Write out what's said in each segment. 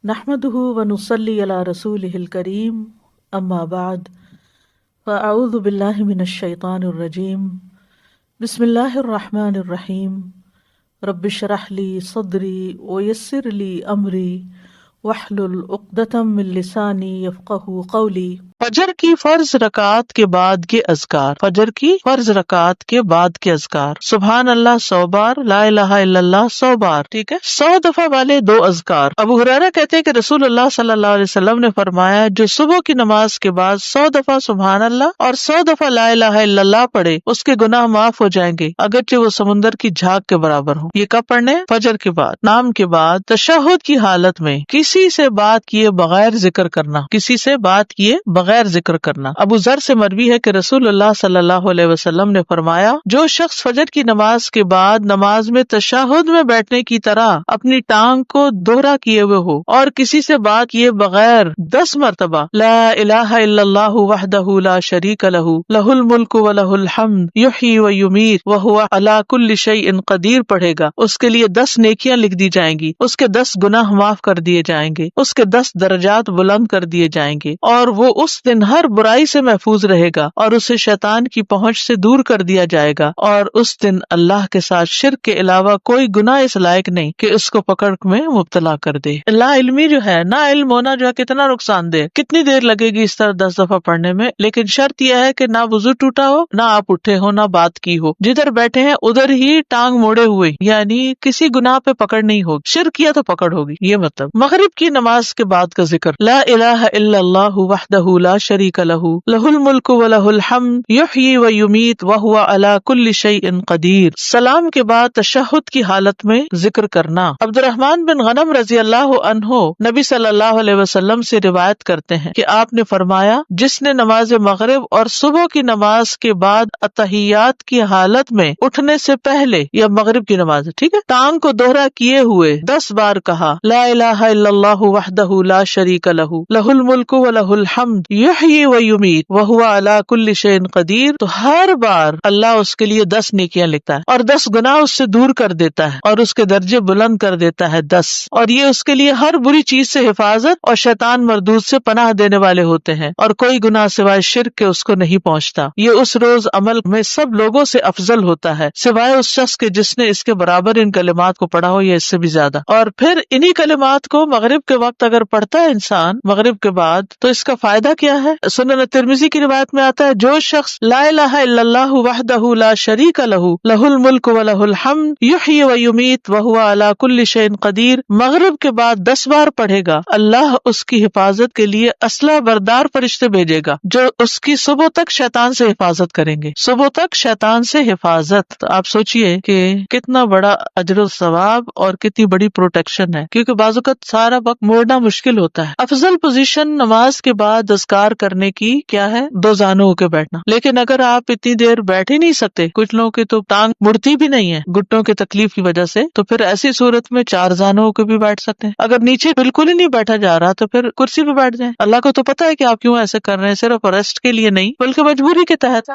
نحمده ونصلي على رسوله الكريم اما بعد فاعوذ بالله من الشيطان الرجيم بسم الله الرحمن الرحيم رب اشرح لي صدري ويسر لي امري واحلل عقدة من لساني يفقهوا قولي۔ فجر کی فرض رکعت کے بعد کے اذکار، فجر کی فرض رکعت کے بعد کے اذکار، سبحان اللہ 100 بار، لا الہ الا اللہ 100 بار، ٹھیک ہے، 100 دفعہ والے 2 اذکار۔ ابو ہریرہ کہتے ہیں کہ رسول اللہ صلی اللہ علیہ وسلم نے فرمایا جو صبح کی نماز کے بعد 100 دفعہ سبحان اللہ اور 100 دفعہ لا الہ الا اللہ پڑھے اس کے گناہ معاف ہو جائیں گے اگرچہ وہ سمندر کی جھاگ کے برابر ہوں۔ یہ کب پڑھنے؟ فجر کے بعد، نام کے بعد، تشہد کی حالت میں، کسی سے بات کیے بغیر ذکر کرنا، کسی سے بات کیے بغیر ذکر کرنا۔ ابو ذر سے مروی ہے کہ رسول اللہ صلی اللہ علیہ وسلم نے فرمایا جو شخص فجر کی نماز کے بعد نماز میں تشہد میں بیٹھنے کی طرح اپنی ٹانگ کو دوہرا کیے ہوئے ہو اور کسی سے بات کیے بغیر 10 مرتبہ لا الہ الا اللہ وحدہ لا شریک لہ لہ الملک ولہ الحمد یحیی و یمیت وہو علی کل شیء قدیر پڑھے گا، اس کے لیے 10 نیکیاں لکھ دی جائیں گی، اس کے 10 گناہ معاف کر دیے جائیں گے، اس کے 10 درجات بلند کر دیے جائیں گے، اور وہ اس دن ہر برائی سے محفوظ رہے گا اور اسے شیطان کی پہنچ سے دور کر دیا جائے گا، اور اس دن اللہ کے ساتھ شرک کے علاوہ کوئی گناہ اس لائق نہیں کہ اس کو پکڑ میں مبتلا کر دے۔ لا علمی جو ہے، نا علم ہونا جو ہے کتنا نقصان دہ، کتنی دیر لگے گی اس طرح 10 دفعہ پڑھنے میں، لیکن شرط یہ ہے کہ نہ وضو ٹوٹا ہو، نہ آپ اٹھے ہو، نہ بات کی ہو، جدھر بیٹھے ہیں ادھر ہی ٹانگ موڑے ہوئے، یعنی کسی گناہ پہ پکڑ نہیں ہوگی، شرک کیا تو پکڑ ہوگی، یہ مطلب۔ مغرب کی نماز کے بعد کا ذکر، لا الہ الا اللہ وحدہ لا شریک لہ لہ الملک ولہ الحمد یحیی و یمیت وہو علی کل شیء قدیر۔ سلام کے بعد تشہد کی حالت میں ذکر کرنا۔ عبد الرحمن بن غنم رضی اللہ عنہ نبی صلی اللہ علیہ وسلم سے روایت کرتے ہیں کہ آپ نے فرمایا جس نے نماز مغرب اور صبح کی نماز کے بعد اتحیات کی حالت میں اٹھنے سے پہلے، یا مغرب کی نماز ٹھیک ہے، ٹانگ کو دوہرا کیے ہوئے 10 بار کہا لا الہ الا اللہ وحدہ لا شریک لہ لہ الملک ولہ الحمد یحیی و یمیت وہو علی کل شیء قدیر، تو ہر بار اللہ اس کے لیے 10 نیکیاں لکھتا ہے اور 10 گناہ اس سے دور کر دیتا ہے اور اس کے درجے بلند کر دیتا ہے 10، اور یہ اس کے لیے ہر بری چیز سے حفاظت اور شیطان مردود سے پناہ دینے والے ہوتے ہیں، اور کوئی گناہ سوائے شرک کے اس کو نہیں پہنچتا۔ یہ اس روز عمل میں سب لوگوں سے افضل ہوتا ہے سوائے اس شخص کے جس نے اس کے برابر ان کلمات کو پڑھا ہو یا اس سے بھی زیادہ۔ اور پھر انہی کلمات کو مغرب کے وقت اگر پڑھتا ہے انسان مغرب کے بعد تو اس کا فائدہ کیا ہے؟ سنن ترمذی کی روایت میں آتا ہے جو شخص لا الہ الا اللہ وحدہ لا شریک لہ لہ الملک ولہ الحمد یحیی و یمیت وہو علی کل شیء قدیر مغرب کے بعد 10 بار پڑھے گا، اللہ اس کی حفاظت کے لیے اسلحہ بردار فرشتے بھیجے گا جو اس کی صبح تک شیطان سے حفاظت کریں گے، صبح تک شیطان سے حفاظت۔ تو آپ سوچئے کہ کتنا بڑا اجر و ثواب اور کتنی بڑی پروٹیکشن ہے، کیونکہ بعض اوقات سارا وقت موڑنا مشکل ہوتا ہے۔ افضل پوزیشن نماز کے بعد اذکار کرنے کی کیا ہے؟ 2 زانوں ہو کے بیٹھنا، لیکن اگر آپ اتنی دیر بیٹھ ہی نہیں سکتے، کچھ لوگوں کی تو ٹانگ مڑتی بھی نہیں ہے گھٹنوں کی تکلیف کی وجہ سے، تو پھر ایسی صورت میں 4 زانوں ہو کے بھی بیٹھ سکتے ہیں۔ اگر نیچے بالکل ہی نہیں بیٹھا جا رہا تو پھر کرسی پہ بیٹھ جائیں، اللہ کو تو پتا ہے کہ آپ کیوں ایسے کر رہے ہیں، صرف ریسٹ کے لیے نہیں بلکہ مجبوری کے تحت،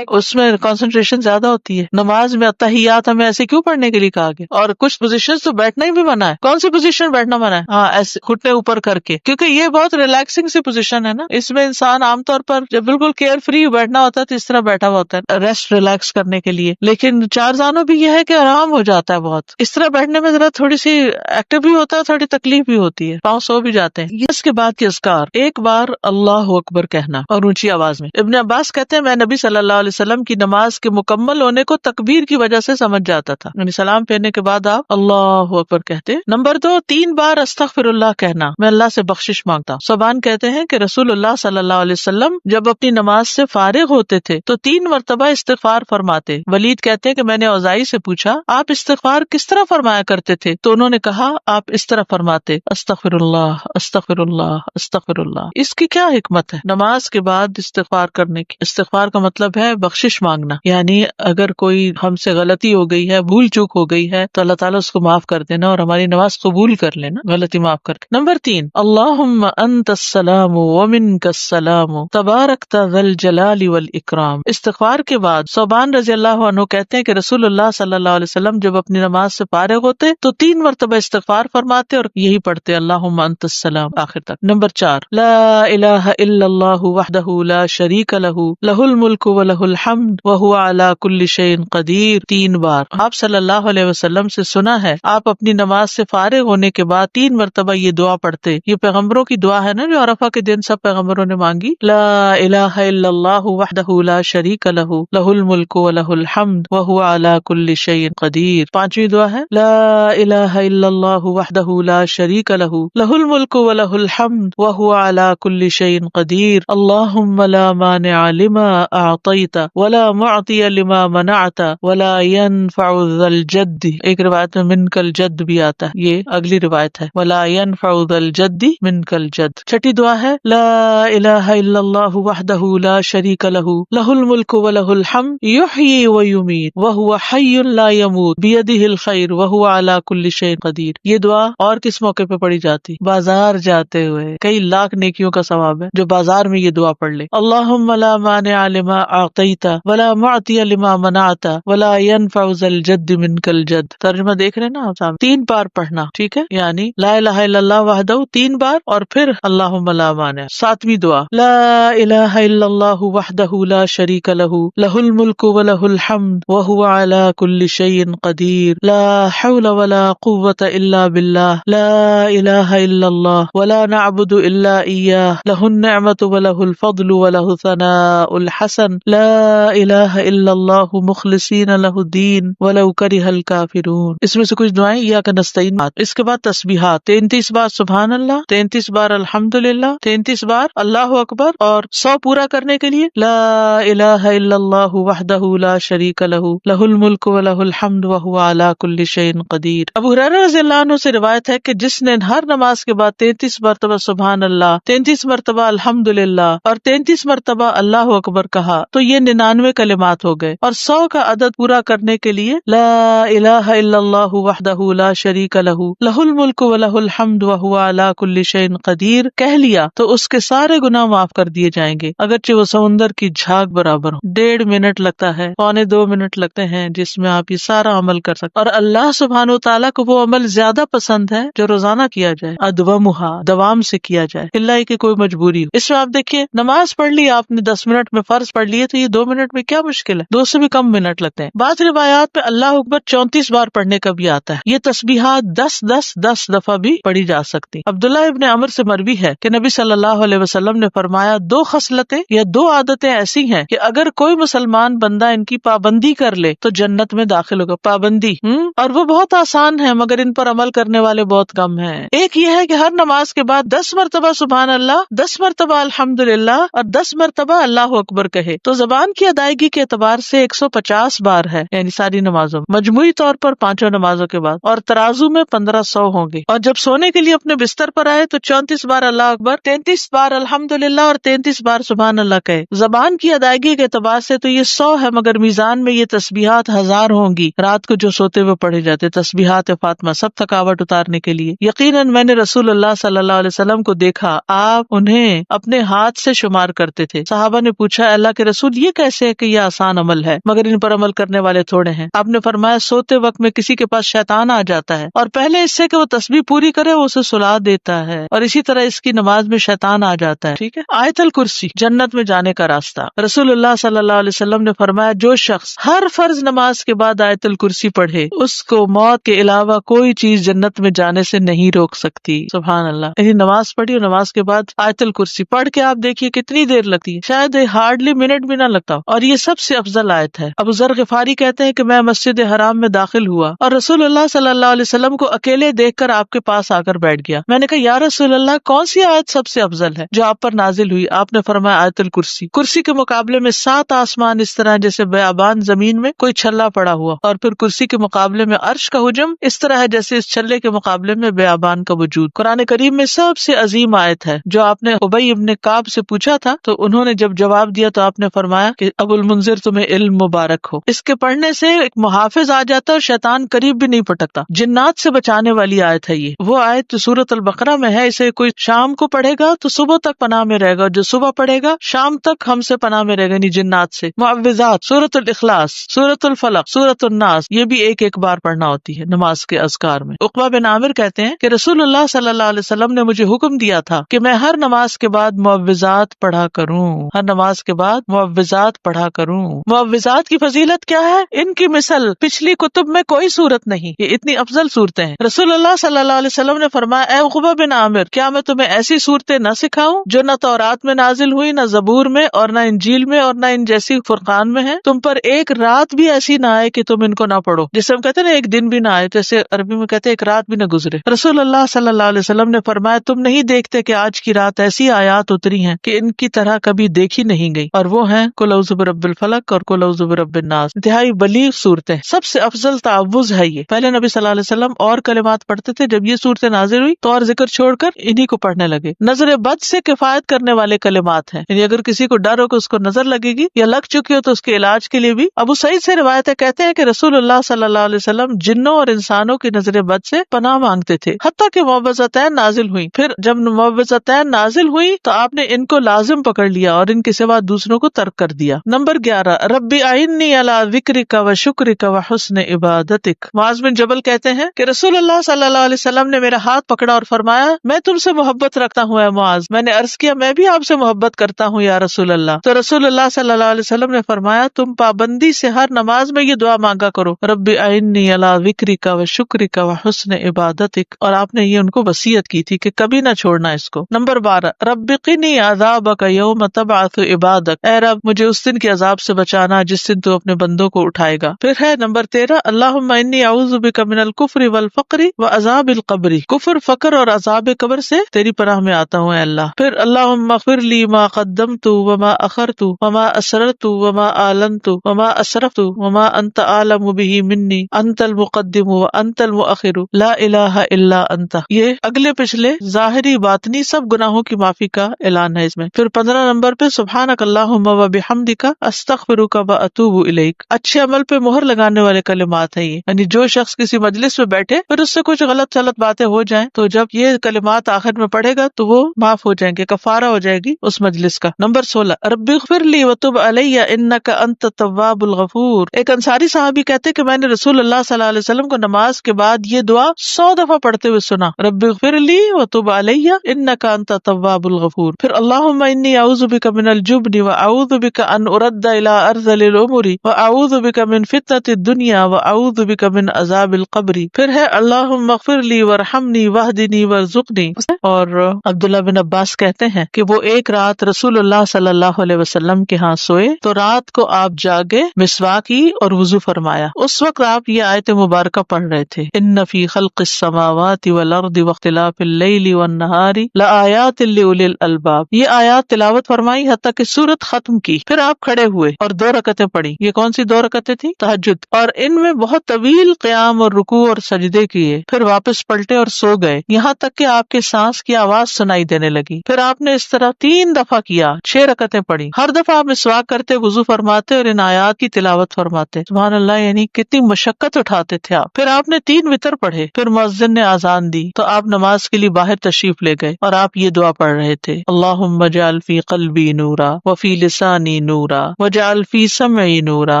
اس میں کنسنٹریشن زیادہ ہوتی ہے۔ نماز میں اتحیات ہمیں ایسے کیوں پڑھنے کے لیے کہا گیا؟ اور کچھ پوزیشن تو بیٹھنا ہی بھی منع ہے۔ کون سی پوزیشن بیٹھنا منع ہے؟ ہاں، ایسے گھٹنے اوپر کر کے، کیونکہ یہ بہت ریلیکسنگ سی پوزیشن ہے نا، اس میں انسان عام طور پر جب بالکل کیئر فری بیٹھنا ہوتا ہے تو اس طرح بیٹھا ہوا ہوتا ہے ریسٹ ریلیکس کرنے کے لیے، لیکن 4 زانوں بھی یہ ہے کہ آرام ہو جاتا ہے بہت، اس طرح بیٹھنے میں ذرا تھوڑی سی ایکٹیو بھی ہوتا ہے، تھوڑی تکلیف بھی ہوتی ہے، پاؤں سو بھی جاتے ہیں۔ اس کے بعد کے اذکار، ایک بار اللہ اکبر کہنا اور اونچی آواز میں۔ ابن عباس کہتے ہیں میں نبی صلی اللہ علیہ وسلم کی نماز کے مکمل ہونے کو تکبیر کی وجہ سے سمجھ جاتا تھا، یعنی سلام پھیرنے کے بعد آپ اللہ اکبر کہتے۔ نمبر 2، 3 بار استغفر اللہ کہنا، میں اللہ سے بخشش مانگتا ہوں۔ صبان کہتے ہیں کہ رسول اللہ صلی اللہ علیہ وسلم جب اپنی نماز سے فارغ ہوتے تھے تو 3 مرتبہ استغفار فرماتے۔ ولید کہتے ہیں کہ میں نے اوزاعی سے پوچھا آپ استغفار کس طرح فرمایا کرتے تھے؟ تو انہوں نے کہا آپ اس طرح فرماتے استغفر اللہ استغفر اللہ استغفر اللہ۔ اس کی کیا حکمت ہے نماز کے بعد استغفار کرنے کی؟ استغفار کا مطلب ہے بخشش مانگنا، یعنی اگر کوئی ہم سے غلطی ہو گئی ہے، بھول چوک ہو گئی ہے تو اللہ تعالیٰ اس کو معاف کر دینا اور ہماری نماز قبول کر لینا، غلطی معاف کر کے۔ نمبر 3، اللہم انت السلام ومنک منک السلام تبارکت ذی الجلال والاکرام۔ استغفار کے بعد ثوبان رضی اللہ عنہ کہتے ہیں کہ رسول اللہ صلی اللہ علیہ وسلم جب اپنی نماز سے فارغ ہوتے تو 3 مرتبہ استغفار فرماتے اور یہی پڑھتے اللہم انت السلام آخر تک۔ نمبر 4 لا الہ الا اللہ وحدہ لا شریک لہ لہ الملک ولہ الحمد وہو علی کل شیء قدیر 3 بار۔ آپ صلی اللہ علیہ وسلم سے سنا ہے آپ اپنی نماز سے فارغ ہونے کے بعد 3 مرتبہ یہ دعا پڑھتے۔ یہ پیغمبروں کی دعا ہے نا جو عرفہ کے دن سب پیغمبروں نے مانگی، لا الہ الا اللہ وحدہ لا شریک لہ لہ الملک ولہ الحمد وہو علی کل شیء قدیر۔ 5ویں دعا ہے لا الہ الا اللہ وحدہ لا شریک لہ لہ الملک ولہ الحمد وہو علی کل شیء قدیر اللہم لا مانع لما اعطیت ولا معطی لما منعت ولا ينفع ذا الجد، ایک روایت میں منک الجد بھی آتا ہے، یہ اگلی روایت ہے ولا ينفع ذا الجد منک الجد۔ 6ٹھی دعا ہے لا الہ الا اللہ وحدہ لا شریک لہ لہ الملک ولہ الحمد یحیی ویمیت وہو حی لا یموت بیدہ الخیر وہو علی کل شیء قدیر۔ یہ دعا اور کس موقع پہ پڑھی جاتی؟ بازار جاتے ہوئے، کئی لاکھ نیکیوں کا ثواب ہے جو بازار میں یہ دعا پڑھ لے۔ اللہم لا مانع لما اعطیت ولا معطی لما منعت ولا ينفع ذا الجد منک الجد۔ ترجمہ دیکھ رہے ہیں نا آپ سامنے، 3 بار پڑھنا، ٹھیک ہے، یعنی لا الہ الا اللہ وحدہ 3 بار اور پھر اللہم لا مانع۔ 7ویں دعا لا الہ الا اللہ وحدہ لا شریک لہ لہ الملک ولہ الحمد وہو علی کل شیء قدیر لا حول ولا قوة الا باللہ لا الہ الا اللہ ولا نعبد الا ایاہ لہ النعمۃ ولہ الفضل ولہ الثناء الحسن لا الہ الا اللہ مخلصین لہ الدین ولو کرہ الکافرون۔ اس میں سے کچھ دعائیں ایاک نستعین، اس کے بعد تسبیحات 33 بار سبحان اللہ، 33 بار الحمدللہ، 33 بار اللہ اکبر، اور 100 پورا کرنے کے لیے لا الہ الا اللہ وحدہ لا شریک لہ لہ الملک ولہ الحمد وہو علی کل شیء قدیر۔ ابو ہریرہ رضی اللہ عنہ سے روایت ہے کہ جس نے ہر نماز کے بعد 33 مرتبہ سبحان اللہ، 33 مرتبہ الحمدللہ اور 33 مرتبہ اللہ اکبر کہا تو یہ 99 کلمات ہو گئے، اور 100 کا عدد پورا کرنے کے لیے لا الہ الا اللہ وحدہ لا شریک لہ لہ الملک ولہ الحمد وہو علی کل شیء قدیر کہہ لیا تو اس کے سارے گناہ معاف کر دیے جائیں گے، اگرچہ وہ سمندر کی جھاگ برابر ہو۔ 1.5 منٹ لگتا ہے، 1.25 منٹ لگتے ہیں جس میں آپ یہ سارا عمل کر سکتے، اور اللہ سبحانہ وتعالیٰ کو وہ عمل زیادہ پسند ہے جو روزانہ کیا جائے، ادومھا، دوام سے کیا جائے، اللہ کی کوئی مجبوری ہو۔ اس میں آپ دیکھیے نماز پڑھ لی آپ نے 10 منٹ میں، فرض پڑھ لیے تو یہ 2 منٹ میں کیا مشکل ہے، 2 سے بھی کم منٹ لگتے ہیں۔ بعض روایات پہ اللہ اکبر 34 بار پڑھنے کا بھی آتا ہے۔ یہ تسبیحات 10 دفعہ بھی پڑھی جا سکتی۔ عبداللہ ابن عمر سے مروی ہے کہ نبی صلی اللہ علیہ وسلم نے فرمایا 2 خصلتیں یا 2 عادتیں ایسی ہیں کہ اگر کوئی مسلمان بندہ ان کی پابندی کر لے تو جنت میں داخل ہوگا۔ پابندی اور وہ بہت آسان ہے مگر ان پر عمل کرنے والے بہت کم ہیں۔ ایک یہ ہے کہ ہر نماز کے بعد 10 مرتبہ سبحان اللہ، 10 مرتبہ الحمدللہ اور 10 مرتبہ اللہ اکبر کہے تو زبان کی ادائیگی کے اعتبار سے 150 بار ہے، یعنی ساری نمازوں مجموعی طور پر 5 نمازوں کے بعد، اور ترازو میں 1500 ہوں گے۔ اور جب سونے کے لیے اپنے بستر پر آئے تو 34 بار اللہ اکبر، 33 بار الحمدللہ اور 33 بار سبحان اللہ کہے۔ زبان کی ادائیگی کے اعتبار سے تو یہ 100 ہے مگر میزان میں یہ تسبیحات 1000 ہوں گی۔ رات کو جو سوتے ہوئے پڑھے جاتے تسبیحات فاطمہ، سب تھکاوٹ اتارنے کے لیے۔ یقیناً میں نے رسول اللہ صلی اللہ علیہ وسلم کو دیکھا، آپ انہیں اپنے ہاتھ سے شمار کرتے تھے۔ صحابہ نے پوچھا اللہ کے رسول یہ کیسے ہے کہ یہ آسان عمل ہے مگر ان پر عمل کرنے والے تھوڑے ہیں؟ آپ نے فرمایا سوتے وقت میں کسی کے پاس شیطان آ جاتا ہے اور پہلے اس سے کہ وہ تسبیح پوری کرے وہ اسے سلا دیتا ہے، اور اسی طرح اس کی نماز میں شیطان آ جاتا ہے۔ ٹھیک ہے۔ آیت الکرسی جنت میں جانے کا راستہ۔ رسول اللہ صلی اللہ علیہ وسلم نے فرمایا جو شخص ہر فرض نماز کے بعد آیت الکرسی پڑھے اس کو موت کے علاوہ کوئی چیز جنت میں جانے سے نہیں روک سکتی۔ سبحان اللہ۔ یعنی نماز پڑھی اور نماز کے بعد آیت الکرسی پڑھ کے آپ دیکھیے کتنی دیر لگتی ہے، شاید ہارڈلی منٹ بھی نہ لگتا، اور یہ سب سے افضل آیت ہے۔ ابو ذر غفاری کہتے ہیں کہ میں مسجد حرام میں داخل ہوا اور رسول اللہ صلی اللہ علیہ وسلم کو اکیلے دیکھ کر آپ کے پاس آ کر بیٹھ گیا۔ میں نے کہا یا رسول اللہ کون سی آیت سب سے افضل ہے جو آپ پر نازل ہوئی؟ آپ نے فرمایا آیت الکرسی۔ کرسی کے مقابلے میں 7 آسمان اس طرح جیسے بیابان زمین میں کوئی چھلا پڑا ہوا، اور پھر کرسی کے مقابلے میں عرش کا حجم اس طرح ہے جیسے اس چھلے کے مقابلے میں بیابان کا وجود۔ قرآن کریم میں سب سے عظیم آیت ہے۔ جو آپ نے ابی ابن کعب سے پوچھا تھا تو انہوں نے جب جواب دیا تو آپ نے فرمایا کہ ابو المنذر تمہیں علم مبارک ہو، اس کے پڑھنے سے ایک محافظ آ جاتا ہے اور شیطان قریب بھی نہیں پٹکتا۔ جنات سے بچانے والی آیت ہے یہ۔ وہ آیت جو سورۃ البقرہ میں ہے، اسے کوئی شام کو پڑھے گا تو صبح صبح تک پناہ میں رہے گا، جو صبح پڑھے گا شام تک ہم سے پناہ میں رہے گا، یعنی جنات سے۔ معوذات، سورۃ الاخلاص، سورۃ الفلق، سورۃ الناس، یہ بھی ایک ایک بار پڑھنا ہوتی ہے نماز کے اذکار میں۔ عقبہ بن عامر کہتے ہیں کہ رسول اللہ صلی اللہ علیہ وسلم نے مجھے حکم دیا تھا کہ میں ہر نماز کے بعد معوذات پڑھا کروں، ہر نماز کے بعد معوذات پڑھا کروں۔ معوذات کی فضیلت کیا ہے؟ ان کی مثل پچھلی کتب میں کوئی صورت نہیں، یہ اتنی افضل صورتیں ہیں۔ رسول اللہ صلی اللہ علیہ وسلم نے فرمایا، اے عقبہ بن عامر، کیا میں تمہیں ایسی صورتیں نہ سکھاؤں جو نہ تورات میں نازل ہوئی، نہ زبور میں، اور نہ انجیل میں، اور نہ ان جیسی فرقان میں ہے؟ تم پر ایک رات بھی ایسی نہ آئے کہ تم ان کو نہ پڑھو۔ جسے ہم کہتے ہیں نا ایک دن بھی نہ آئے، جیسے عربی میں کہتے ہیں ایک رات بھی نہ گزرے۔ رسول اللہ صلی اللہ علیہ وسلم نے فرمایا، تم نہیں دیکھتے کہ آج کی رات ایسی آیات اتری ہیں کہ ان کی طرح کبھی دیکھی نہیں گئی، اور وہ ہیں قل اعوذ برب الفلق اور قل اعوذ برب الناس۔ انتہائی بلیغ صورتیں، سب سے افضل تعوذ ہے یہ۔ پہلے نبی صلی اللہ علیہ وسلم اور کلمات پڑھتے تھے، جب یہ صورتیں نازل ہوئی تو اور ذکر چھوڑ کر انہی کو پڑھنے لگے۔ نظر بد سے کفایت کرنے والے کلمات ہیں، یعنی اگر کسی کو ڈر ہو کہ اس کو نظر لگے گی یا لگ چکی ہو تو اس کے علاج کے لیے بھی ابو سعید سے روایت ہے، کہتے ہیں کہ رسول اللہ صلی اللہ علیہ وسلم جنوں اور انسانوں کی نظر بد سے پناہ مانگتے تھے، حتیٰ کہ معوذتین نازل ہوئی۔ پھر جب معوذتین نازل ہوئی تو آپ نے ان کو لازم پکڑ لیا اور ان کے سوا دوسروں کو ترک کر دیا۔ نمبر 11، رب اعنی علی ذکرک و شکرک و حسن عبادتک۔ معاذ بن جبل کہتے ہیں کہ رسول اللہ صلی اللہ علیہ وسلم نے میرا ہاتھ پکڑا اور فرمایا، میں تم سے محبت رکھتا ہوں اے معاذ۔ میں نے عرض کیا، میں بھی آپ سے محبت کرتا ہوں یا رسول اللہ۔ تو رسول اللہ صلی اللہ علیہ وسلم نے فرمایا، تم پابندی سے ہر نماز میں یہ دعا مانگا کرو، رب اعنی علی ذکرک و شکرک و حسن عبادتک، اور آپ نے یہ ان کو وصیت کی تھی کہ کبھی نہ چھوڑنا اس کو۔ نمبر 12، رب قنی عذابک یوم تبعث عبادک، اے رب مجھے اس دن کے عذاب سے بچانا جس دن تو اپنے بندوں کو اٹھائے گا۔ پھر ہے نمبر 13، اللہم انی اعوذ بک من الکفر والفقر وعذاب القبر، کفر، فقر اور عذاب قبر سے تیری پناہ میں آتا ہوں اے اللہ۔ پھر اللہم اغفر لی ما قدمت وما اخرت وما اسررت وما اعلنت وما اسرفت وما انت اعلم به منی، انت المقدم وانت المؤخر لا الہ الا انت۔ یہ اگلے پچھلے ظاہری باطنی سب گناہوں کی معافی کا اعلان ہے اس میں۔ پھر 15 نمبر پہ سبحانک اللہم وبحمدک استغفرک واتوب الیک۔ اچھے عمل پہ مہر لگانے والے کلمات ہیں یہ، یعنی جو شخص کسی مجلس میں بیٹھے پھر اس سے کچھ غلط سلط باتیں ہو جائیں تو جب یہ کلمات آخر میں پڑھے گا تو وہ معاف ہو جائیں گے، کفارہ ہو جائے گی اس مجلس کا۔ نمبر 16، رب اغفر لی وتب علی انک انت التواب الغفور۔ ایک انصاری صحابی کہتے کہ میں نے رسول اللہ صلی اللہ علیہ وسلم کو نماز کے بعد یہ دعا 100 دفعہ پڑھتے ہوئے سنا، رب اغفر لی وتب علی انک انت التواب الغفور۔ پھر اللہم انی اعوذ بک من الجبن واعوذ بک ان ارد الی ارذل الامور واعوذ بک من فتنۃ الدنیا واعوذ بک من عذاب القبر۔ پھر ہے اللہم اغفر لی وارحمنی واہدنی وارزقنی۔ اور عبداللہ بن عباس کہتے ہیں کہ وہ ایک رات رسول اللہ صلی اللہ علیہ وسلم کے ہاں سوئے تو رات کو آپ جاگے، مسواک کی اور وضو فرمایا۔ اس وقت آپ یہ آیت مبارکہ پڑھ رہے تھے، ان فی خلق السماوات والارض واختلاف اللیل والنہار لآیات لأولی الالباب۔ یہ آیات تلاوت فرمائی حتیٰ کہ سورت ختم کی۔ پھر آپ کھڑے ہوئے اور 2 رکعتیں پڑھی۔ یہ کون سی 2 رکعتیں تھی؟ تہجد، اور ان میں بہت طویل قیام اور رکوع اور سجدے کیے۔ پھر واپس پلٹے اور سو گئے، یہاں تک کہ آپ کے سانس کی آواز سنائی دینے لگی۔ پھر آپ نے اس طرح 3 دفعہ کیا، 6 رکعتیں پڑھی۔ ہر دفعہ آپ مسواک کرتے، وضو فرماتے اور ان آیات کی تلاوت فرماتے۔ سبحان اللہ، یعنی کتنی مشقت اٹھاتے تھے آپ۔ پھر آپ نے 3 وتر پڑھے۔ پھر مؤذن نے اذان دی تو آپ نماز کے لیے باہر تشریف لے گئے اور آپ یہ دعا پڑھ رہے تھے، اللہم اجعل فی قلبی نورا وفی لسانی نورا واجعل فی سمعی نورا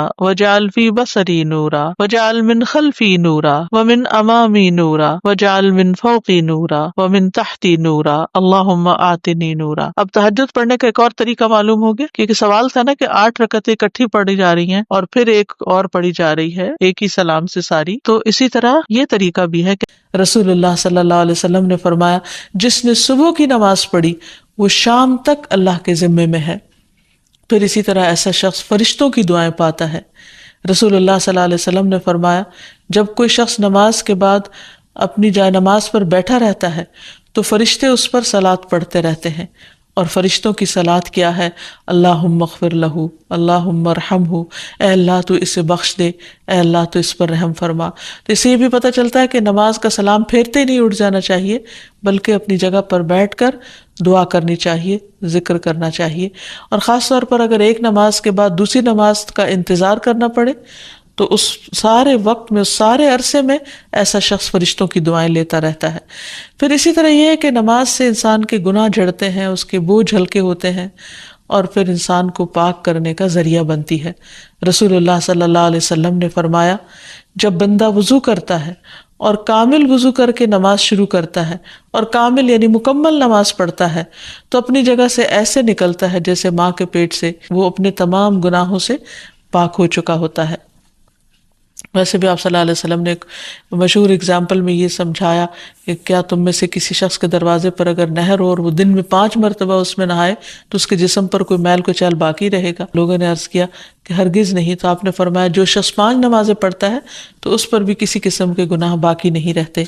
واجعل فی بصری نورا واجعل من خلفی نورا ومن امامی نورا واجعل من فوقی نورا ومن تحتی نورا اللہم آتنی نورا۔ اب تہجد پڑھنے کا ایک اور طریقہ معلوم ہو گیا، کیونکہ سوال تھا نا کہ 8 رکعتیں اکٹھی پڑھی جا رہی ہیں اور پھر ایک اور پڑھی جا رہی ہے ایک ہی سلام سے ساری، تو اسی طرح یہ طریقہ بھی ہے کہ رسول اللہ صلی اللہ علیہ وسلم نے فرمایا، جس نے صبح کی نماز پڑھی وہ شام تک اللہ کے ذمے میں ہے۔ پھر اسی طرح ایسا شخص فرشتوں کی دعائیں پاتا ہے۔ رسول اللہ صلی اللہ علیہ وسلم نے فرمایا، جب کوئی شخص نماز کے بعد اپنی جائے نماز پر بیٹھا رہتا ہے تو فرشتے اس پر صلاۃ پڑھتے رہتے ہیں، اور فرشتوں کی صلاۃ کیا ہے؟ اللہم اغفر لہ، اللہم ارحمہ، اے اللہ تو اسے بخش دے، اے اللہ تو اس پر رحم فرما۔ تو اس سے یہ بھی پتہ چلتا ہے کہ نماز کا سلام پھیرتے نہیں اٹھ جانا چاہیے، بلکہ اپنی جگہ پر بیٹھ کر دعا کرنی چاہیے، ذکر کرنا چاہیے۔ اور خاص طور پر اگر ایک نماز کے بعد دوسری نماز کا انتظار کرنا پڑے تو اس سارے وقت میں، اس سارے عرصے میں ایسا شخص فرشتوں کی دعائیں لیتا رہتا ہے۔ پھر اسی طرح یہ ہے کہ نماز سے انسان کے گناہ جھڑتے ہیں، اس کے بوجھ ہلکے ہوتے ہیں، اور پھر انسان کو پاک کرنے کا ذریعہ بنتی ہے۔ رسول اللہ صلی اللہ علیہ وسلم نے فرمایا، جب بندہ وضو کرتا ہے اور کامل وضو کر کے نماز شروع کرتا ہے، اور کامل یعنی مکمل نماز پڑھتا ہے، تو اپنی جگہ سے ایسے نکلتا ہے جیسے ماں کے پیٹ سے وہ اپنے تمام گناہوں سے پاک ہو چکا ہوتا ہے۔ ویسے بھی آپ صلی اللہ علیہ وسلم نے ایک مشہور اگزامپل میں یہ سمجھایا کہ کیا تم میں سے کسی شخص کے دروازے پر اگر نہر ہو اور وہ دن میں 5 مرتبہ اس میں نہائے تو اس کے جسم پر کوئی میل کچیل باقی رہے گا؟ لوگوں نے عرض کیا کہ ہرگز نہیں۔ تو آپ نے فرمایا جو شخص 5 نمازیں پڑھتا ہے تو اس پر بھی کسی قسم کے گناہ باقی نہیں رہتے۔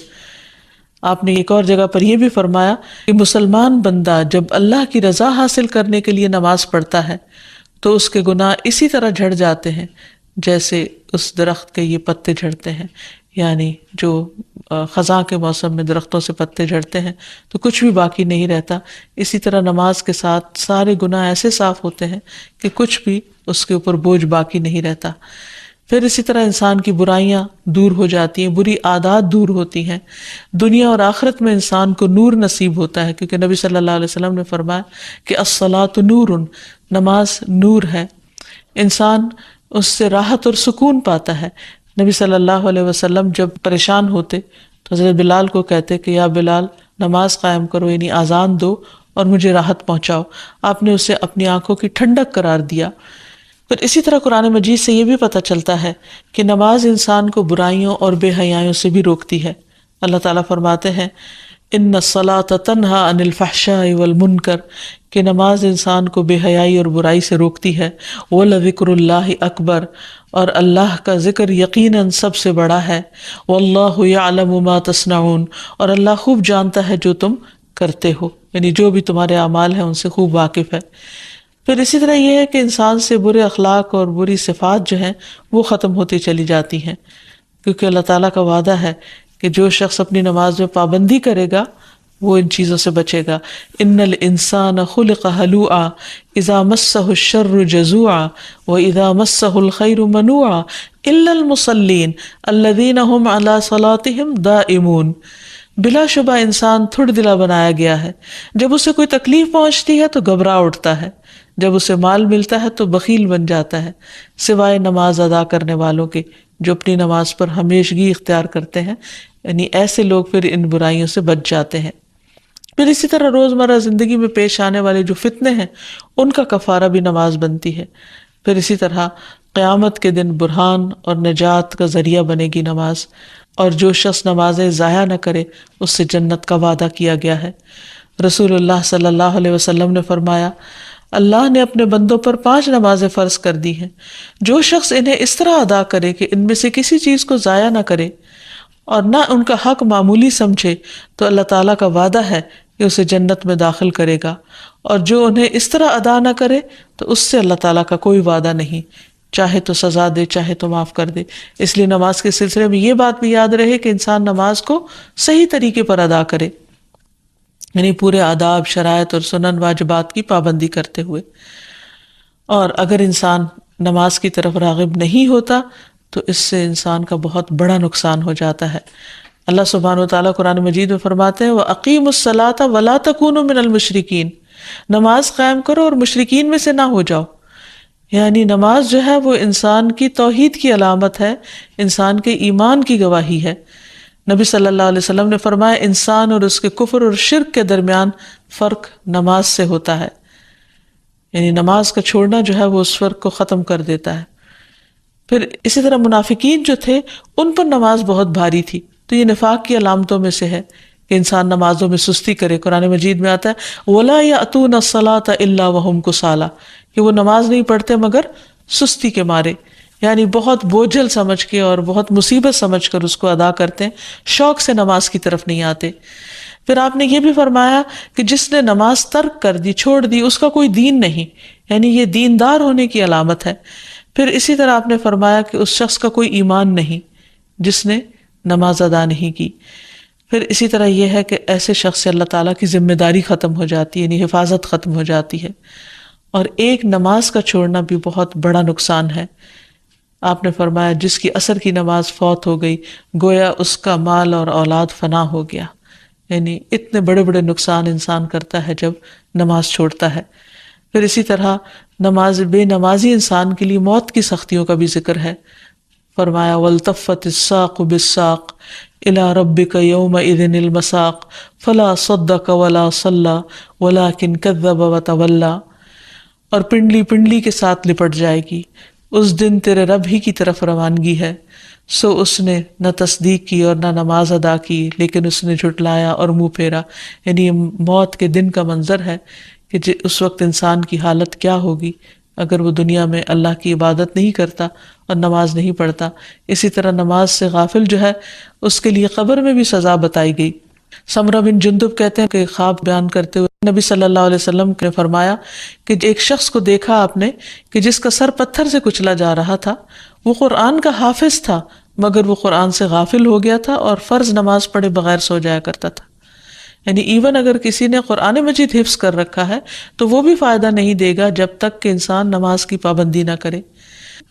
آپ نے ایک اور جگہ پر یہ بھی فرمایا کہ مسلمان بندہ جب اللہ کی رضا حاصل کرنے کے لیے نماز پڑھتا ہے تو اس کے گناہ اسی طرح جھڑ جاتے ہیں جیسے اس درخت کے یہ پتے جھڑتے ہیں، یعنی جو خزاں کے موسم میں درختوں سے پتے جھڑتے ہیں تو کچھ بھی باقی نہیں رہتا۔ اسی طرح نماز کے ساتھ سارے گناہ ایسے صاف ہوتے ہیں کہ کچھ بھی اس کے اوپر بوجھ باقی نہیں رہتا۔ پھر اسی طرح انسان کی برائیاں دور ہو جاتی ہیں، بری عادات دور ہوتی ہیں، دنیا اور آخرت میں انسان کو نور نصیب ہوتا ہے، کیونکہ نبی صلی اللہ علیہ وسلم نے فرمایا کہ الصلاۃ نور، نماز نور ہے، انسان اس سے راحت اور سکون پاتا ہے۔ نبی صلی اللہ علیہ وسلم جب پریشان ہوتے تو حضرت بلال کو کہتے کہ یا بلال نماز قائم کرو، یعنی اذان دو اور مجھے راحت پہنچاؤ۔ آپ نے اسے اپنی آنکھوں کی ٹھنڈک قرار دیا۔ پھر اسی طرح قرآن مجید سے یہ بھی پتہ چلتا ہے کہ نماز انسان کو برائیوں اور بے حیائیوں سے بھی روکتی ہے۔ اللہ تعالیٰ فرماتے ہیں ان الصلاۃ تنہی عن الفحشاء والمنکر، کہ نماز انسان کو بے حیائی اور برائی سے روکتی ہے۔ وَلَذِكْرُ اللَّهِ اکبر، اور اللہ کا ذکر یقیناً سب سے بڑا ہے۔ وَاللَّهُ يَعْلَمُ مَا تَصْنَعُونَ، اور اللہ خوب جانتا ہے جو تم کرتے ہو، یعنی جو بھی تمہارے اعمال ہیں ان سے خوب واقف ہے۔ پھر اسی طرح یہ ہے کہ انسان سے برے اخلاق اور بری صفات جو ہیں وہ ختم ہوتی چلی جاتی ہیں، کیونکہ اللہ تعالیٰ کا وعدہ ہے کہ جو شخص اپنی نماز میں پابندی کرے گا وہ ان چیزوں سے بچے گا۔ ان الانسان خلق ہلوعا اذا مسہ الشر جزوعا واذا مسہ الخیر منوعا الا المصلین الذین هم علی صلاتهم دائمون۔ بلا شبہ انسان تھڑ دلا بنایا گیا ہے، جب اسے کوئی تکلیف پہنچتی ہے تو گھبرا اٹھتا ہے، جب اسے مال ملتا ہے تو بخیل بن جاتا ہے، سوائے نماز ادا کرنے والوں کے جو اپنی نماز پر ہمیشگی اختیار کرتے ہیں، یعنی ایسے لوگ پھر ان برائیوں سے بچ جاتے ہیں۔ پھر اسی طرح روزمرہ زندگی میں پیش آنے والے جو فتنے ہیں ان کا کفارہ بھی نماز بنتی ہے۔ پھر اسی طرح قیامت کے دن برہان اور نجات کا ذریعہ بنے گی نماز، اور جو شخص نمازیں ضائع نہ کرے اس سے جنت کا وعدہ کیا گیا ہے۔ رسول اللہ صلی اللہ علیہ وسلم نے فرمایا اللہ نے اپنے بندوں پر 5 نمازیں فرض کر دی ہیں، جو شخص انہیں اس طرح ادا کرے کہ ان میں سے کسی چیز کو ضائع نہ کرے اور نہ ان کا حق معمولی سمجھے تو اللہ تعالیٰ کا وعدہ ہے کہ اسے جنت میں داخل کرے گا، اور جو انہیں اس طرح ادا نہ کرے تو اس سے اللہ تعالیٰ کا کوئی وعدہ نہیں، چاہے تو سزا دے چاہے تو معاف کر دے۔ اس لیے نماز کے سلسلے میں یہ بات بھی یاد رہے کہ انسان نماز کو صحیح طریقے پر ادا کرے، یعنی پورے آداب، شرائط اور سنن واجبات کی پابندی کرتے ہوئے۔ اور اگر انسان نماز کی طرف راغب نہیں ہوتا تو اس سے انسان کا بہت بڑا نقصان ہو جاتا ہے۔ اللہ سبحانہ و تعالیٰ قرآن مجید میں فرماتے ہیں وَأَقِيمُوا الصَّلَاةَ وَلَا تَكُونُوا مِنَ الْمُشْرِكِينَ، نماز قائم کرو اور مشرکین میں سے نہ ہو جاؤ۔ یعنی نماز جو ہے وہ انسان کی توحید کی علامت ہے، انسان کے ایمان کی گواہی ہے۔ نبی صلی اللہ علیہ وسلم نے فرمایا انسان اور اس کے کفر اور شرک کے درمیان فرق نماز سے ہوتا ہے، یعنی نماز کا چھوڑنا جو ہے وہ اس فرق کو ختم کر دیتا ہے۔ پھر اسی طرح منافقین جو تھے ان پر نماز بہت بھاری تھی، تو یہ نفاق کی علامتوں میں سے ہے کہ انسان نمازوں میں سستی کرے۔ قرآن مجید میں آتا ہے وَلَا يَأْتُونَ الصَّلَاةَ إِلَّا وَهُمْ كُسَالَىٰ، کہ وہ نماز نہیں پڑھتے مگر سستی کے مارے، یعنی بہت بوجھل سمجھ کے اور بہت مصیبت سمجھ کر اس کو ادا کرتے ہیں، شوق سے نماز کی طرف نہیں آتے۔ پھر آپ نے یہ بھی فرمایا کہ جس نے نماز ترک کر دی، چھوڑ دی، اس کا کوئی دین نہیں، یعنی یہ دیندار ہونے کی علامت ہے۔ پھر اسی طرح آپ نے فرمایا کہ اس شخص کا کوئی ایمان نہیں جس نے نماز ادا نہیں کی۔ پھر اسی طرح یہ ہے کہ ایسے شخص سے اللہ تعالیٰ کی ذمہ داری ختم ہو جاتی ہے، یعنی حفاظت ختم ہو جاتی ہے۔ اور ایک نماز کا چھوڑنا بھی بہت بڑا نقصان ہے، آپ نے فرمایا جس کی عصر کی نماز فوت ہو گئی گویا اس کا مال اور اولاد فنا ہو گیا. یعنی اتنے بڑے بڑے نقصان انسان کرتا ہے جب نماز چھوڑتا ہے. پھر اسی طرح بے نمازی انسان کے لیے موت کی سختیوں کا بھی ذکر ہے. فرمایا وَالْتَفَّتِ السَّاقُ بِالسَّاقِ إِلَىٰ رَبِّكَ يَوْمَئِذٍ الْمَسَاقُ فَلَا صَدَّقَ وَلَا صَلَّىٰ وَلَٰكِنْ كَذَّبَ وَتَوَلَّىٰ. اور پنڈلی پنڈلی کے ساتھ لپٹ جائے گی. اس دن تیرے رب ہی کی طرف روانگی ہے، سو اس نے نہ تصدیق کی اور نہ نماز ادا کی، لیکن اس نے جھٹلایا اور منہ پھیرا. یعنی یہ موت کے دن کا منظر ہے کہ اس وقت انسان کی حالت کیا ہوگی اگر وہ دنیا میں اللہ کی عبادت نہیں کرتا اور نماز نہیں پڑھتا. اسی طرح نماز سے غافل جو ہے اس کے لیے قبر میں بھی سزا بتائی گئی. سمرہ بن جندب کہتے ہیں کہ خواب بیان کرتے ہوئے نبی صلی اللہ علیہ وسلم نے فرمایا کہ ایک شخص کو دیکھا آپ نے کہ جس کا سر پتھر سے کچلا جا رہا تھا. وہ قرآن کا حافظ تھا مگر وہ قرآن سے غافل ہو گیا تھا اور فرض نماز پڑھے بغیر سو جایا کرتا تھا. یعنی ایون اگر کسی نے قرآن مجید حفظ کر رکھا ہے تو وہ بھی فائدہ نہیں دے گا جب تک کہ انسان نماز کی پابندی نہ کرے.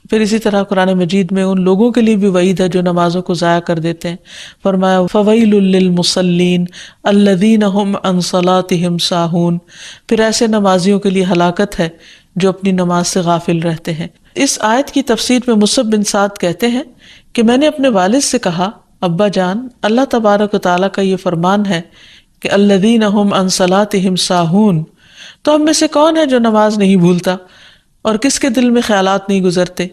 پھر اسی طرح قرآن مجید میں ان لوگوں کے لیے بھی وعید ہے جو نمازوں کو ضائع کر دیتے ہیں. فرمایا فویل للمصلین الذین هم عن صلاتهم ساہون. پھر ایسے نمازیوں کے لیے ہلاکت ہے جو اپنی نماز سے غافل رہتے ہیں. اس آیت کی تفسیر میں مصعب بن سعد کہتے ہیں کہ میں نے اپنے والد سے کہا ابا جان اللہ تبارک و تعالیٰ کا یہ فرمان ہے کہ الذین هم عن صلاتهم ساہون، تو ہم میں سے کون ہے جو نماز نہیں بھولتا اور کس کے دل میں خیالات نہیں گزرتے؟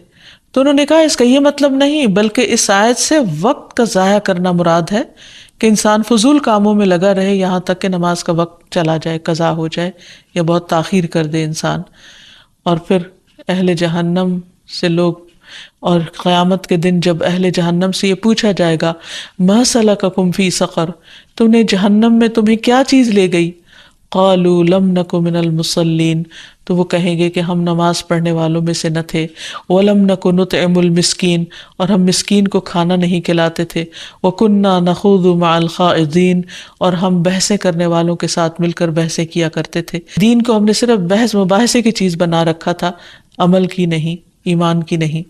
تو انہوں نے کہا اس کا یہ مطلب نہیں بلکہ اس آیت سے وقت کا ضائع کرنا مراد ہے کہ انسان فضول کاموں میں لگا رہے یہاں تک کہ نماز کا وقت چلا جائے، قضا ہو جائے یا بہت تاخیر کر دے انسان. اور پھر اہل جہنم سے لوگ، اور قیامت کے دن جب اہل جہنم سے یہ پوچھا جائے گا ما سلککم فی سقر، تم نے جہنم میں تمہیں کیا چیز لے گئی؟ قالوا لم نک من المصلین، تو وہ کہیں گے کہ ہم نماز پڑھنے والوں میں سے نہ تھے. ولم نک نطعم المسکین، اور ہم مسکین کو کھانا نہیں کھلاتے تھے. وکنا نخوض مع الخائضین، اور ہم بحثیں کرنے والوں کے ساتھ مل کر بحثیں کیا کرتے تھے. دین کو ہم نے صرف بحث مباحثے کی چیز بنا رکھا تھا، عمل کی نہیں، ایمان کی نہیں.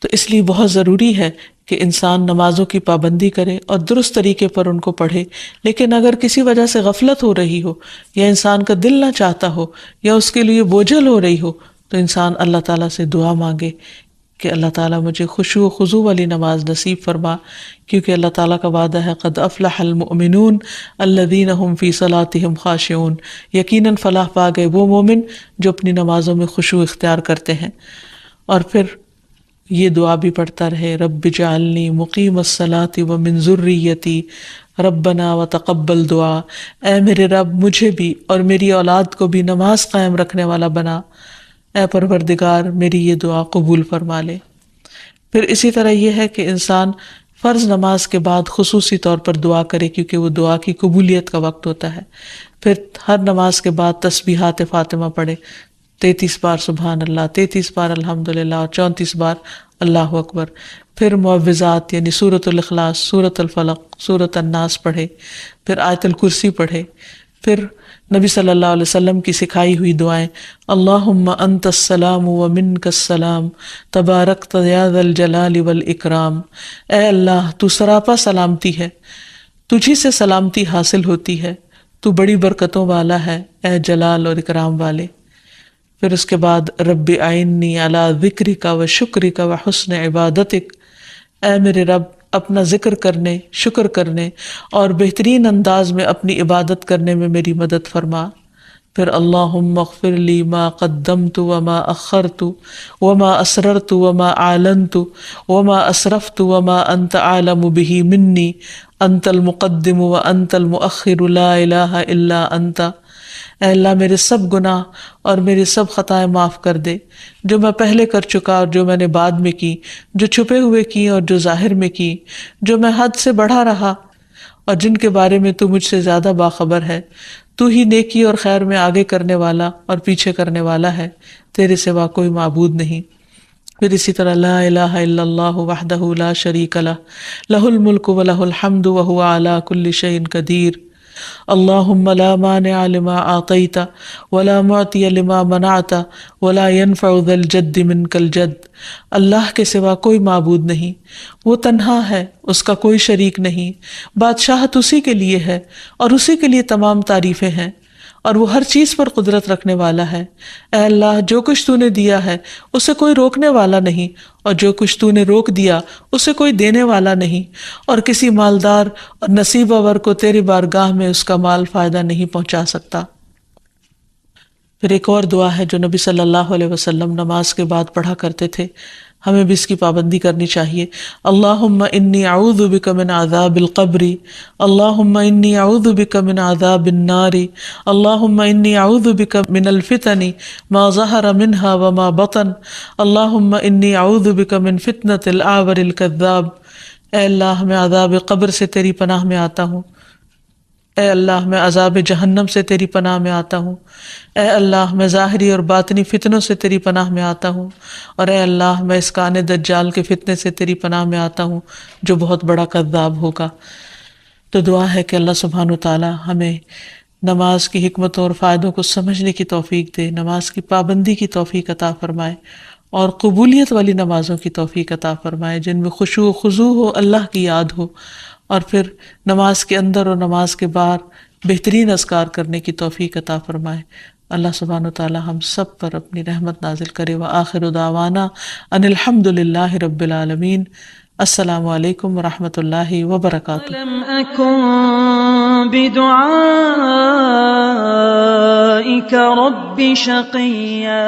تو اس لیے بہت ضروری ہے کہ انسان نمازوں کی پابندی کرے اور درست طریقے پر ان کو پڑھے. لیکن اگر کسی وجہ سے غفلت ہو رہی ہو یا انسان کا دل نہ چاہتا ہو یا اس کے لیے بوجھل ہو رہی ہو تو انسان اللہ تعالیٰ سے دعا مانگے کہ اللہ تعالیٰ مجھے خشوع و خضوع والی نماز نصیب فرما، کیونکہ اللہ تعالیٰ کا وعدہ ہے قد افلح المؤمنون الذین هم فی صلاتهم خاشعون، یقیناً فلاح پا گئے وہ مومن جو اپنی نمازوں میں خشوع اختیار کرتے ہیں. اور پھر یہ دعا بھی پڑھتا رہے رب اجعلنی مقیم الصلاۃ ومن ذریتی ربنا وتقبل دعا. اے میرے رب مجھے بھی اور میری اولاد کو بھی نماز قائم رکھنے والا بنا، اے پروردگار میری یہ دعا قبول فرما لے. پھر اسی طرح یہ ہے کہ انسان فرض نماز کے بعد خصوصی طور پر دعا کرے کیونکہ وہ دعا کی قبولیت کا وقت ہوتا ہے. پھر ہر نماز کے بعد تسبیحات فاطمہ پڑھے، 33 بار سبحان اللہ، 33 بار الحمدللہ اور 34 بار اللہ اکبر. پھر معوذات یعنی سورۃ الاخلاص، سورۃ الفلق، سورۃ الناس پڑھے. پھر آیت الکرسی پڑھے. پھر نبی صلی اللہ علیہ وسلم کی سکھائی ہوئی دعائیں اللہم انت السلام ومنک السلام تبارکت یا ذا الجلال والاکرام. اے اللہ تو سراپا سلامتی ہے، تجھی سے سلامتی حاصل ہوتی ہے، تو بڑی برکتوں والا ہے اے جلال اور اکرام والے. پھر اس کے بعد رب اعنی علی ذکرک و شکرک و حسن عبادتک، اے میرے رب اپنا ذکر کرنے، شکر کرنے اور بہترین انداز میں اپنی عبادت کرنے میں میری مدد فرما. پھر اللہم اغفر لی ما قدمت وما اخرت وما اسررت وما اعلنت وما اسرفت وما انت اعلم به منی انت المقدم وانت المؤخر لا الہ الا انت. اے اللہ میرے سب گناہ اور میری سب خطائیں معاف کر دے، جو میں پہلے کر چکا اور جو میں نے بعد میں کی، جو چھپے ہوئے کی اور جو ظاہر میں کی، جو میں حد سے بڑھا رہا اور جن کے بارے میں تو مجھ سے زیادہ باخبر ہے. تو ہی نیکی اور خیر میں آگے کرنے والا اور پیچھے کرنے والا ہے، تیرے سوا کوئی معبود نہیں. پھر اسی طرح لا الہ الا اللہ وحدہ لا شریک لہ لہ الملک و لہ الحمد وہو علی کل شیء قدیر. اللہم لا مانع لما اعطیت ولا معطی لما منعت ولا ينفع ذا الجد منک الجد۔ اللہ کے سوا کوئی معبود نہیں، وہ تنہا ہے، اس کا کوئی شریک نہیں، بادشاہت اسی کے لیے ہے اور اسی کے لیے تمام تعریفیں ہیں، اور وہ ہر چیز پر قدرت رکھنے والا ہے۔ اے اللہ، جو کچھ تو نے دیا ہے اسے کوئی روکنے والا نہیں، اور جو کچھ تو نے روک دیا اسے کوئی دینے والا نہیں، اور کسی مالدار اور نصیب ور کو تیری بارگاہ میں اس کا مال فائدہ نہیں پہنچا سکتا۔ پھر ایک اور دعا ہے جو نبی صلی اللہ علیہ وسلم نماز کے بعد پڑھا کرتے تھے، ہمیں بھی اس کی پابندی کرنی چاہیے۔ اللہم انی اعوذ بک من عذاب القبر، اللہم انی اعوذ بک من عذاب النار، اللہم انی اعوذ بک من الفتن ما ظہر منها وما بطن، اللہم انی اعوذ بک من فتنة الاعور الکذاب۔ اے اللہ، میں عذاب قبر سے تیری پناہ میں آتا ہوں، اے اللہ میں عذاب جہنم سے تیری پناہ میں آتا ہوں، اے اللہ میں ظاہری اور باطنی فتنوں سے تیری پناہ میں آتا ہوں، اور اے اللہ میں اس کان دجال کے فتنے سے تیری پناہ میں آتا ہوں جو بہت بڑا کذاب ہوگا۔ تو دعا ہے کہ اللہ سبحانہ وتعالی ہمیں نماز کی حکمتوں اور فائدوں کو سمجھنے کی توفیق دے، نماز کی پابندی کی توفیق عطا فرمائے، اور قبولیت والی نمازوں کی توفیق عطا فرمائے جن میں خشوع و خضوع ہو، اللہ کی یاد ہو، اور پھر نماز کے اندر اور نماز کے باہر بہترین اذکار کرنے کی توفیق عطا فرمائے۔ اللہ سبحانہ وتعالی ہم سب پر اپنی رحمت نازل کرے۔ وآخر دعوانا ان الحمد للہ رب العالمین۔ السلام علیکم ورحمۃ اللہ وبرکاتہ۔ ولم أكن بدعائك رب شقيا۔